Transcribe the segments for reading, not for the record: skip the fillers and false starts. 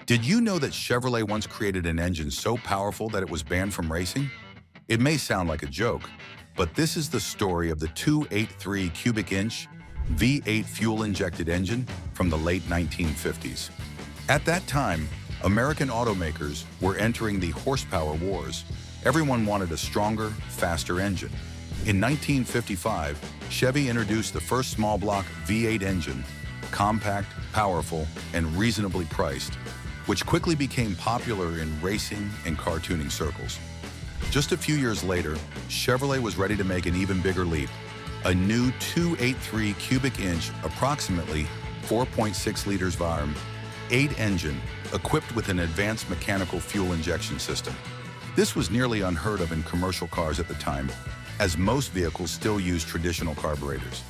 Did you know that Chevrolet once created an engine so powerful that it was banned from racing? It may sound like a joke, but this is the story of the 283 cubic inch V8 fuel-injected engine from the late 1950s. At that time, American automakers were entering the horsepower wars. Everyone wanted a stronger, faster engine. In 1955, Chevy introduced the first small block V8 engine, compact, powerful, and reasonably priced, which quickly became popular in racing and car tuning circles. Just a few years later, Chevrolet was ready to make an even bigger leap. A new 283 cubic inch, approximately 4.6 liters V8 engine, equipped with an advanced mechanical fuel injection system. This was nearly unheard of in commercial cars at the time, as most vehicles still used traditional carburetors.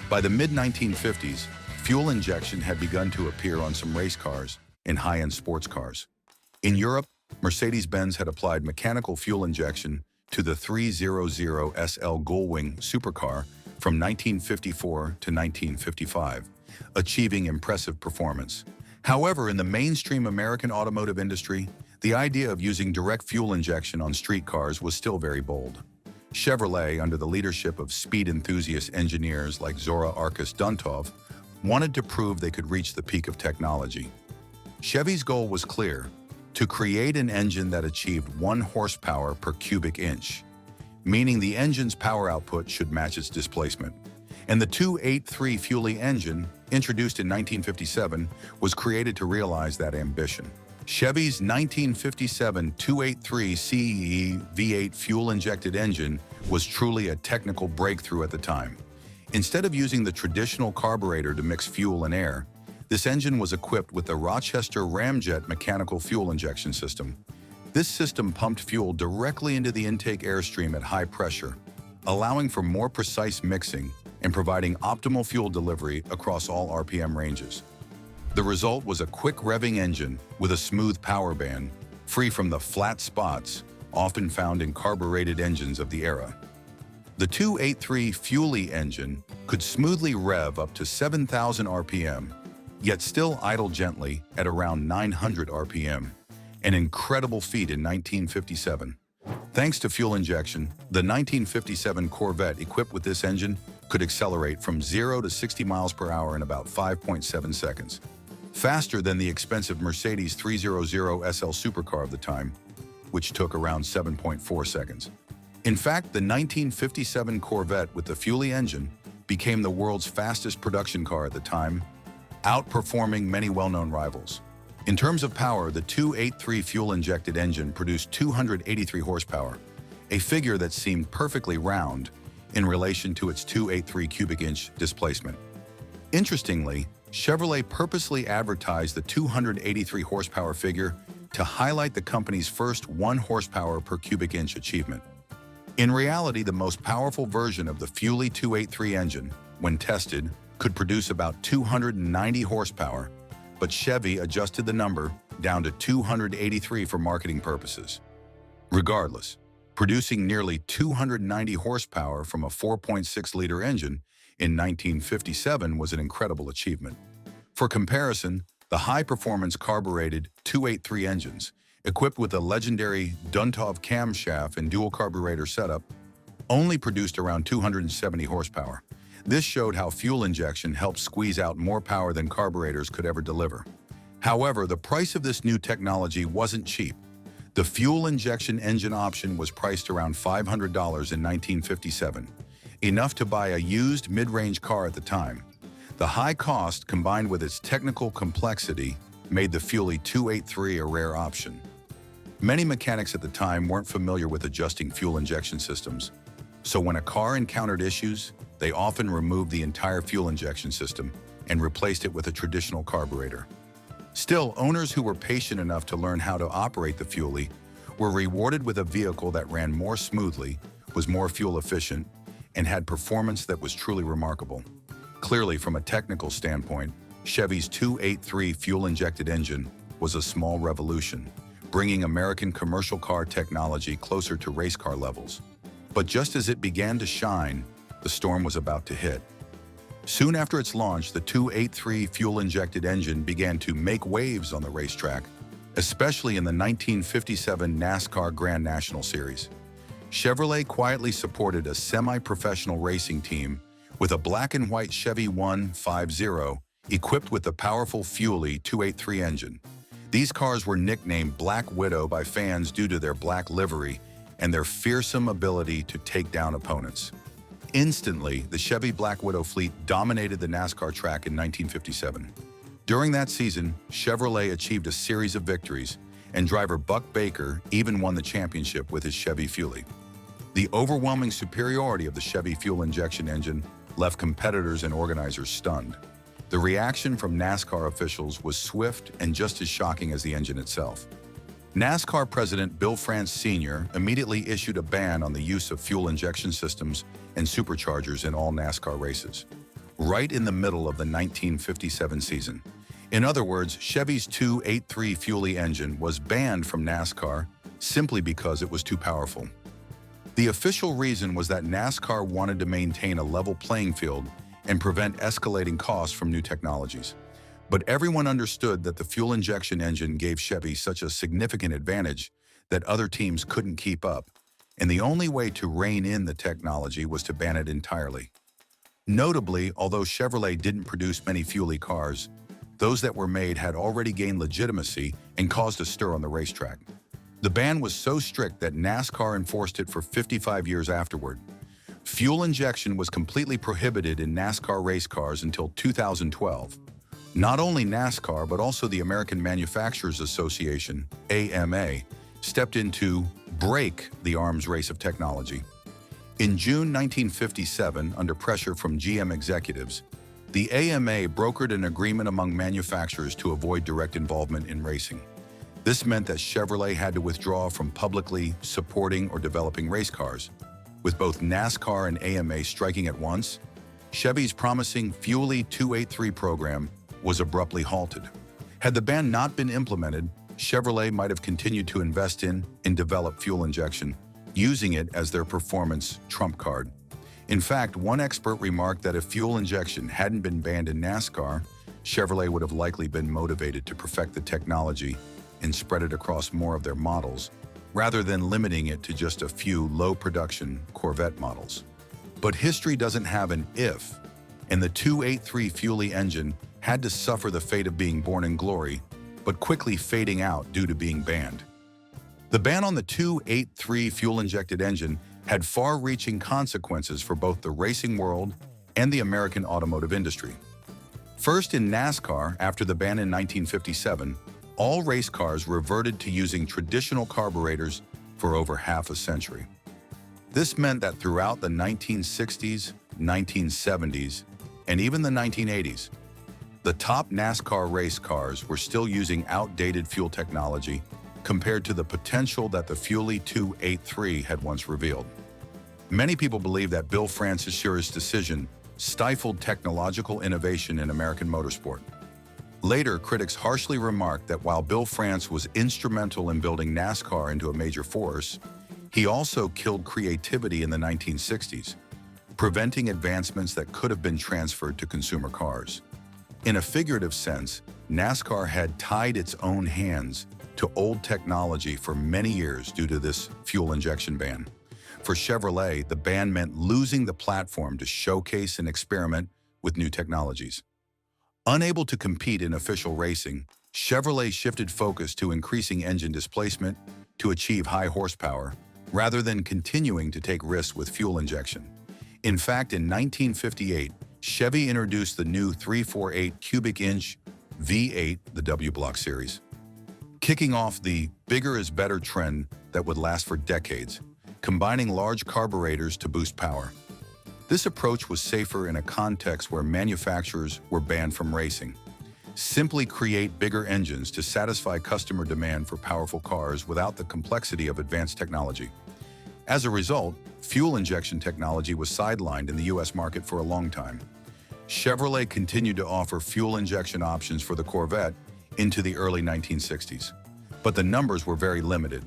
By the mid-1950s, fuel injection had begun to appear on some race cars and high-end sports cars. In Europe, Mercedes-Benz had applied mechanical fuel injection to the 300 SL Gullwing supercar from 1954 to 1955, achieving impressive performance. However, in the mainstream American automotive industry, the idea of using direct fuel injection on street cars was still very bold. Chevrolet, under the leadership of speed enthusiast engineers like Zora Arkus Duntov, wanted to prove they could reach the peak of technology. Chevy's goal was clear: to create an engine that achieved 1 horsepower per cubic inch, meaning the engine's power output should match its displacement. And the 283 Fuel engine, introduced in 1957, was created to realize that ambition. Chevy's 1957 283 CEE V8 fuel-injected engine was truly a technical breakthrough at the time. Instead of using the traditional carburetor to mix fuel and air, this engine was equipped with the Rochester Ramjet mechanical fuel injection system. This system pumped fuel directly into the intake airstream at high pressure, allowing for more precise mixing and providing optimal fuel delivery across all RPM ranges. The result was a quick revving engine with a smooth power band, free from the flat spots often found in carbureted engines of the era. The 283 Fuel engine could smoothly rev up to 7,000 RPM, yet still idle gently at around 900 RPM, an incredible feat in 1957. Thanks to fuel injection, the 1957 Corvette equipped with this engine could accelerate from 0 to 60 miles per hour in about 5.7 seconds, faster than the expensive Mercedes 300 SL supercar of the time, which took around 7.4 seconds. In fact, the 1957 Corvette with the Fuel engine became the world's fastest production car at the time, outperforming many well-known rivals. In terms of power, the 283 fuel-injected engine produced 283 horsepower, a figure that seemed perfectly round in relation to its 283 cubic inch displacement. Interestingly, Chevrolet purposely advertised the 283 horsepower figure to highlight the company's first 1 horsepower per cubic inch achievement. In reality, the most powerful version of the Fuel 283 engine, when tested, could produce about 290 horsepower, but Chevy adjusted the number down to 283 for marketing purposes. Regardless, producing nearly 290 horsepower from a 4.6-liter engine in 1957 was an incredible achievement. For comparison, the high-performance carbureted 283 engines, equipped with a legendary Duntov camshaft and dual carburetor setup, only produced around 270 horsepower. This showed how fuel injection helped squeeze out more power than carburetors could ever deliver. However, the price of this new technology wasn't cheap. The fuel injection engine option was priced around $500 in 1957, enough to buy a used mid-range car at the time. The high cost, combined with its technical complexity, made the Fuel 283 a rare option. Many mechanics at the time weren't familiar with adjusting fuel injection systems, so when a car encountered issues, they often removed the entire fuel injection system and replaced it with a traditional carburetor. Still, owners who were patient enough to learn how to operate the Fuel were rewarded with a vehicle that ran more smoothly, was more fuel efficient, and had performance that was truly remarkable. Clearly, from a technical standpoint, Chevy's 283 fuel-injected engine was a small revolution, bringing American commercial car technology closer to race car levels. But just as it began to shine, the storm was about to hit. Soon after its launch, the 283 fuel-injected engine began to make waves on the racetrack, especially in the 1957 NASCAR Grand National Series. Chevrolet quietly supported a semi-professional racing team with a black and white Chevy 150 equipped with the powerful Fuel-Y 283 engine. These cars were nicknamed Black Widow by fans due to their black livery and their fearsome ability to take down opponents. Instantly, the Chevy Black Widow fleet dominated the NASCAR track in 1957. During that season, Chevrolet achieved a series of victories, and driver Buck Baker even won the championship with his Chevy Fuel-Y. The overwhelming superiority of the Chevy fuel injection engine left competitors and organizers stunned. The reaction from NASCAR officials was swift and just as shocking as the engine itself. NASCAR President Bill France Sr. immediately issued a ban on the use of fuel injection systems and superchargers in all NASCAR races, right in the middle of the 1957 season. In other words, Chevy's 283 Fuel-Y engine was banned from NASCAR simply because it was too powerful. The official reason was that NASCAR wanted to maintain a level playing field and prevent escalating costs from new technologies. But everyone understood that the fuel injection engine gave Chevy such a significant advantage that other teams couldn't keep up, and the only way to rein in the technology was to ban it entirely. Notably, although Chevrolet didn't produce many Fuel-Y cars, those that were made had already gained legitimacy and caused a stir on the racetrack. The ban was so strict that NASCAR enforced it for 55 years afterward. Fuel injection was completely prohibited in NASCAR race cars until 2012. Not only NASCAR, but also the American Manufacturers Association, AMA, stepped in to break the arms race of technology. In June 1957, under pressure from GM executives, the AMA brokered an agreement among manufacturers to avoid direct involvement in racing. This meant that Chevrolet had to withdraw from publicly supporting or developing race cars. With both NASCAR and AMA striking at once, Chevy's promising Fuel-Y 283 program was abruptly halted. Had the ban not been implemented, Chevrolet might have continued to invest in and develop fuel injection, using it as their performance trump card. In fact, one expert remarked that if fuel injection hadn't been banned in NASCAR, Chevrolet would have likely been motivated to perfect the technology and spread it across more of their models, rather than limiting it to just a few low-production Corvette models. But history doesn't have an if, and the 283 Fuel-Y engine had to suffer the fate of being born in glory, but quickly fading out due to being banned. The ban on the 283 fuel-injected engine had far-reaching consequences for both the racing world and the American automotive industry. First, in NASCAR, after the ban in 1957, all race cars reverted to using traditional carburetors for over half a century. This meant that throughout the 1960s, 1970s, and even the 1980s, the top NASCAR race cars were still using outdated fuel technology compared to the potential that the Fuel-Y 283 had once revealed. Many people believe that Bill France Sr's decision stifled technological innovation in American motorsport. Later, critics harshly remarked that while Bill France was instrumental in building NASCAR into a major force, he also killed creativity in the 1960s, preventing advancements that could have been transferred to consumer cars. In a figurative sense, NASCAR had tied its own hands to old technology for many years due to this fuel injection ban. For Chevrolet, the ban meant losing the platform to showcase and experiment with new technologies. Unable to compete in official racing, Chevrolet shifted focus to increasing engine displacement to achieve high horsepower, rather than continuing to take risks with fuel injection. In fact, in 1958, Chevy introduced the new 348 cubic inch V8, the W-Block series, kicking off the bigger is better trend that would last for decades, combining large carburetors to boost power. This approach was safer in a context where manufacturers were banned from racing. Simply create bigger engines to satisfy customer demand for powerful cars without the complexity of advanced technology. As a result, fuel injection technology was sidelined in the US market for a long time. Chevrolet continued to offer fuel injection options for the Corvette into the early 1960s, but the numbers were very limited.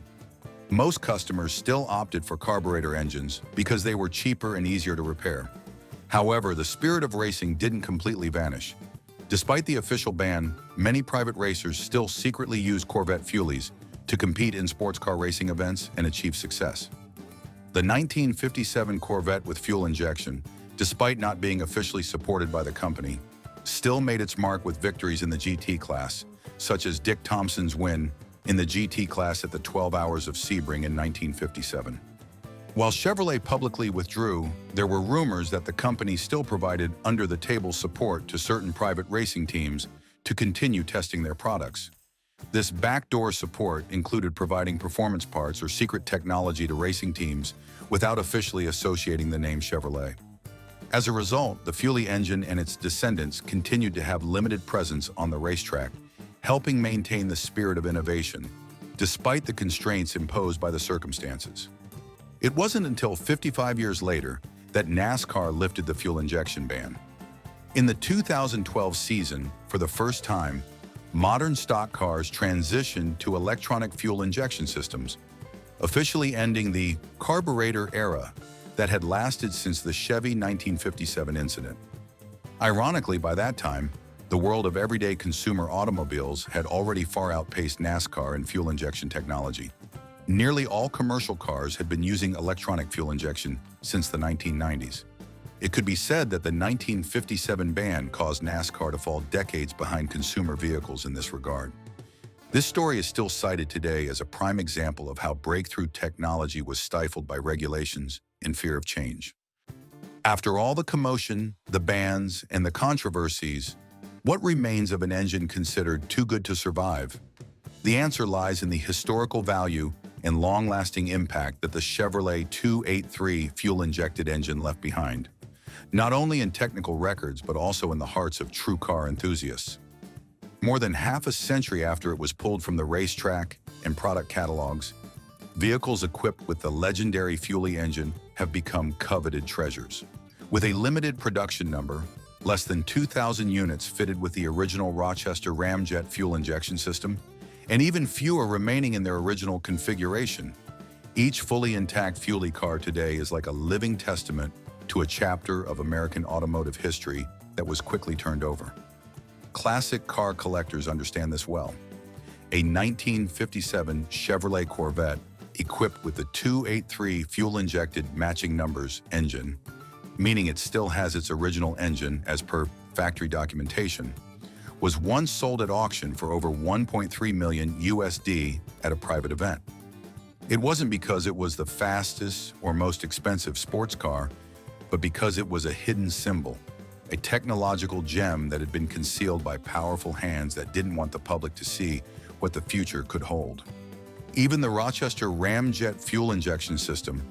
Most customers still opted for carburetor engines because they were cheaper and easier to repair. However, the spirit of racing didn't completely vanish. Despite the official ban, many private racers still secretly use Corvette Fuelis to compete in sports car racing events and achieve success. The 1957 Corvette with fuel injection, despite not being officially supported by the company, still made its mark with victories in the GT class, such as Dick Thompson's win in the GT class at the 12 Hours of Sebring in 1957. While Chevrolet publicly withdrew, there were rumors that the company still provided under-the-table support to certain private racing teams to continue testing their products. This backdoor support included providing performance parts or secret technology to racing teams without officially associating the name Chevrolet. As a result, the Fuelie engine and its descendants continued to have limited presence on the racetrack, helping maintain the spirit of innovation, despite the constraints imposed by the circumstances. It wasn't until 55 years later that NASCAR lifted the fuel injection ban. In the 2012 season, for the first time, modern stock cars transitioned to electronic fuel injection systems, officially ending the carburetor era that had lasted since the Chevy 1957 incident. Ironically, by that time, the world of everyday consumer automobiles had already far outpaced NASCAR in fuel injection technology. Nearly all commercial cars had been using electronic fuel injection since the 1990s. It could be said that the 1957 ban caused NASCAR to fall decades behind consumer vehicles in this regard. This story is still cited today as a prime example of how breakthrough technology was stifled by regulations and fear of change. After all the commotion, the bans, and the controversies, what remains of an engine considered too good to survive? The answer lies in the historical value and long-lasting impact that the Chevrolet 283 fuel-injected engine left behind, not only in technical records but also in the hearts of true car enthusiasts. More than half a century after it was pulled from the racetrack and product catalogs, vehicles equipped with the legendary Fuelie engine have become coveted treasures. With a limited production number, less than 2,000 units fitted with the original Rochester ramjet fuel injection system, and even fewer remaining in their original configuration, each fully intact Fuelie car today is like a living testament to a chapter of American automotive history that was quickly turned over. Classic car collectors understand this well. A 1957 Chevrolet Corvette equipped with the 283 fuel-injected matching numbers engine, meaning it still has its original engine as per factory documentation, was once sold at auction for over 1.3 million USD at a private event. It wasn't because it was the fastest or most expensive sports car, but because it was a hidden symbol, a technological gem that had been concealed by powerful hands that didn't want the public to see what the future could hold. Even the Rochester ramjet fuel injection system,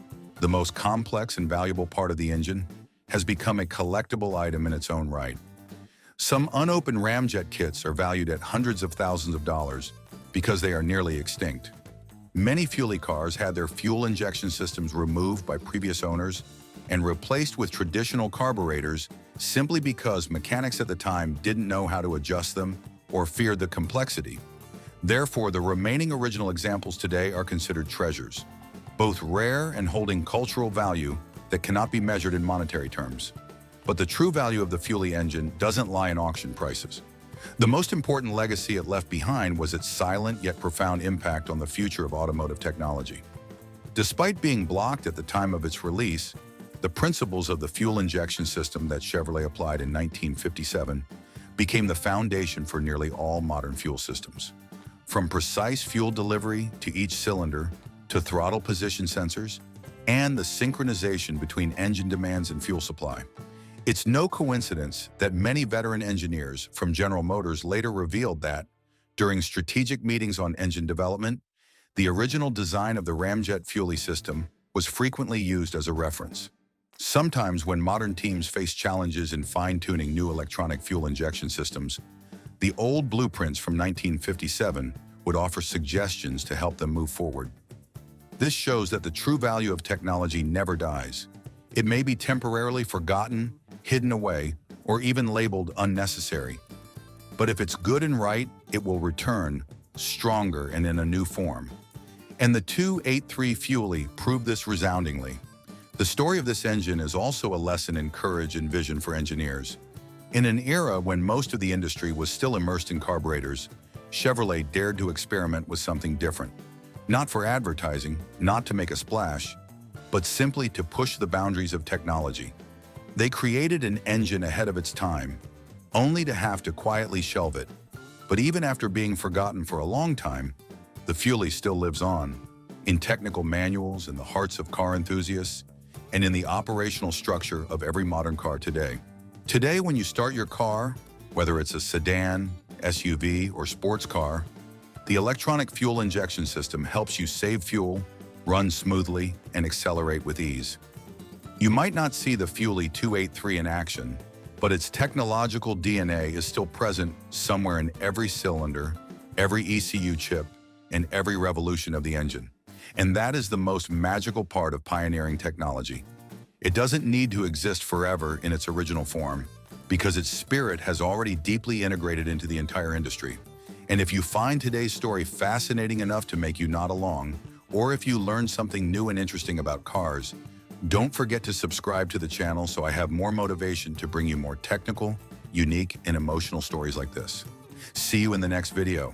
the most complex and valuable part of the engine, has become a collectible item in its own right. Some unopened ramjet kits are valued at hundreds of thousands of dollars because they are nearly extinct. Many Fuelie cars had their fuel injection systems removed by previous owners and replaced with traditional carburetors simply because mechanics at the time didn't know how to adjust them or feared the complexity. Therefore, the remaining original examples today are considered treasures, both rare and holding cultural value that cannot be measured in monetary terms. But the true value of the Fuelie engine doesn't lie in auction prices. The most important legacy it left behind was its silent yet profound impact on the future of automotive technology. Despite being blocked at the time of its release, the principles of the fuel injection system that Chevrolet applied in 1957 became the foundation for nearly all modern fuel systems. From precise fuel delivery to each cylinder, to throttle position sensors, and the synchronization between engine demands and fuel supply. It's no coincidence that many veteran engineers from General Motors later revealed that, during strategic meetings on engine development, the original design of the ramjet Fuelie system was frequently used as a reference. Sometimes when modern teams face challenges in fine-tuning new electronic fuel injection systems, the old blueprints from 1957 would offer suggestions to help them move forward. This shows that the true value of technology never dies. It may be temporarily forgotten, hidden away, or even labeled unnecessary. But if it's good and right, it will return, stronger and in a new form. And the 283 Fuelie proved this resoundingly. The story of this engine is also a lesson in courage and vision for engineers. In an era when most of the industry was still immersed in carburetors, Chevrolet dared to experiment with something different. Not for advertising, not to make a splash, but simply to push the boundaries of technology. They created an engine ahead of its time, only to have to quietly shelve it. But even after being forgotten for a long time, the Fuel still lives on, in technical manuals, in the hearts of car enthusiasts, and in the operational structure of every modern car today. Today, when you start your car, whether it's a sedan, SUV, or sports car, the electronic fuel injection system helps you save fuel, run smoothly, and accelerate with ease. You might not see the Fuel 283 in action, but its technological DNA is still present somewhere in every cylinder, every ECU chip, and every revolution of the engine. And that is the most magical part of pioneering technology. It doesn't need to exist forever in its original form, because its spirit has already deeply integrated into the entire industry. And if you find today's story fascinating enough to make you nod along, or if you learn something new and interesting about cars, don't forget to subscribe to the channel so I have more motivation to bring you more technical, unique, and emotional stories like this. See you in the next video.